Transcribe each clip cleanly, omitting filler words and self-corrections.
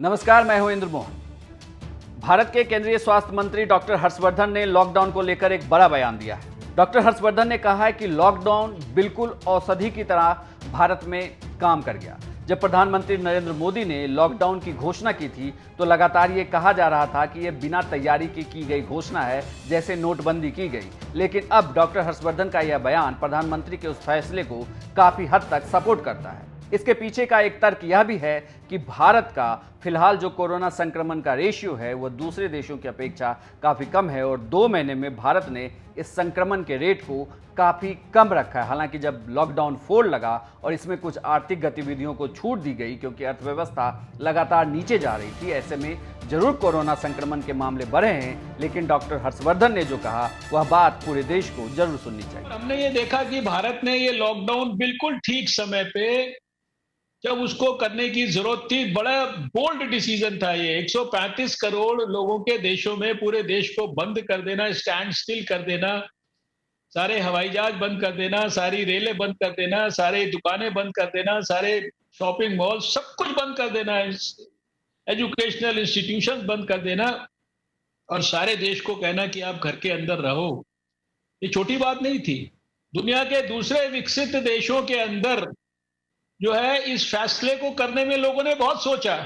नमस्कार, मैं हूं इंद्र मोहन। भारत के केंद्रीय स्वास्थ्य मंत्री डॉक्टर हर्षवर्धन ने लॉकडाउन को लेकर एक बड़ा बयान दिया है। डॉक्टर हर्षवर्धन ने कहा है कि लॉकडाउन बिल्कुल औषधि की तरह भारत में काम कर गया। जब प्रधानमंत्री नरेंद्र मोदी ने लॉकडाउन की घोषणा की थी तो लगातार ये कहा जा रहा था कि यह बिना तैयारी की गई घोषणा है, जैसे नोटबंदी की गई। लेकिन अब डॉक्टर हर्षवर्धन का यह बयान प्रधानमंत्री के उस फैसले को काफी हद तक सपोर्ट करता है। इसके पीछे का एक तर्क यह भी है कि भारत का फिलहाल जो कोरोना संक्रमण का रेशियो है वो दूसरे देशों की अपेक्षा काफ़ी कम है और 2 महीने में भारत ने इस संक्रमण के रेट को काफ़ी कम रखा है। हालांकि जब लॉकडाउन 4 लगा और इसमें कुछ आर्थिक गतिविधियों को छूट दी गई क्योंकि अर्थव्यवस्था लगातार नीचे जा रही थी, ऐसे में जरूर कोरोना संक्रमण के मामले बढ़े हैं, लेकिन डॉक्टर हर्षवर्धन ने जो कहा वह बात पूरे देश को जरूर सुननी चाहिए। हमने ये देखा कि भारत ने ये लॉकडाउन बिल्कुल ठीक समय पे, जब उसको करने की जरूरत थी, बड़ा बोल्ड डिसीजन था ये। 135 करोड़ लोगों के देशों में पूरे देश को बंद कर देना, स्टैंड स्टिल कर देना, सारे हवाई जहाज बंद कर देना, सारी रेलें बंद कर देना, सारे दुकानें बंद कर देना, सारे शॉपिंग मॉल सब कुछ बंद कर देना, एजुकेशनल इंस्टीट्यूशन बंद कर देना और सारे देश को कहना कि आप घर के अंदर रहो। ये छोटी बात नहीं थी। दुनिया के दूसरे विकसित देशों के अंदर जो है इस फैसले को करने में लोगों ने बहुत सोचा,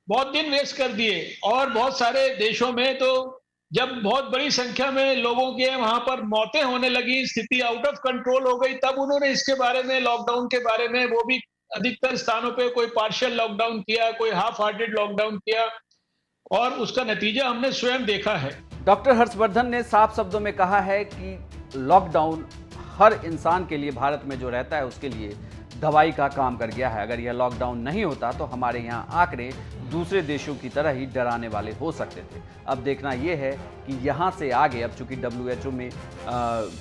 बहुत दिन वेस्ट कर दिए और बहुत सारे देशों में तो जब बहुत बड़ी संख्या में लोगों के वहां पर मौतें होने लगी, स्थिति आउट ऑफ कंट्रोल हो गई, तब उन्होंने इसके बारे में, लॉकडाउन के बारे में, वो भी अधिकतर स्थानों पे कोई पार्शियल लॉकडाउन किया, कोई हाफ हार्टेड लॉकडाउन किया और उसका नतीजा हमने स्वयं देखा है। डॉक्टर हर्षवर्धन ने साफ शब्दों में कहा है कि लॉकडाउन हर इंसान के लिए, भारत में जो रहता है उसके लिए दवाई का काम कर गया है। अगर यह लॉकडाउन नहीं होता तो हमारे यहाँ आंकड़े दूसरे देशों की तरह ही डराने वाले हो सकते थे। अब देखना यह है कि यहाँ से आगे, अब चूंकि WHO में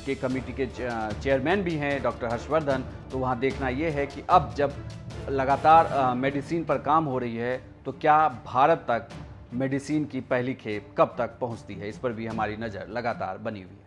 के कमेटी के चेयरमैन भी हैं डॉक्टर हर्षवर्धन, तो वहाँ देखना यह है कि अब जब लगातार मेडिसिन पर काम हो रही है तो क्या भारत तक मेडिसिन की पहली खेप कब तक पहुँचती है, इस पर भी हमारी नज़र लगातार बनी हुई है।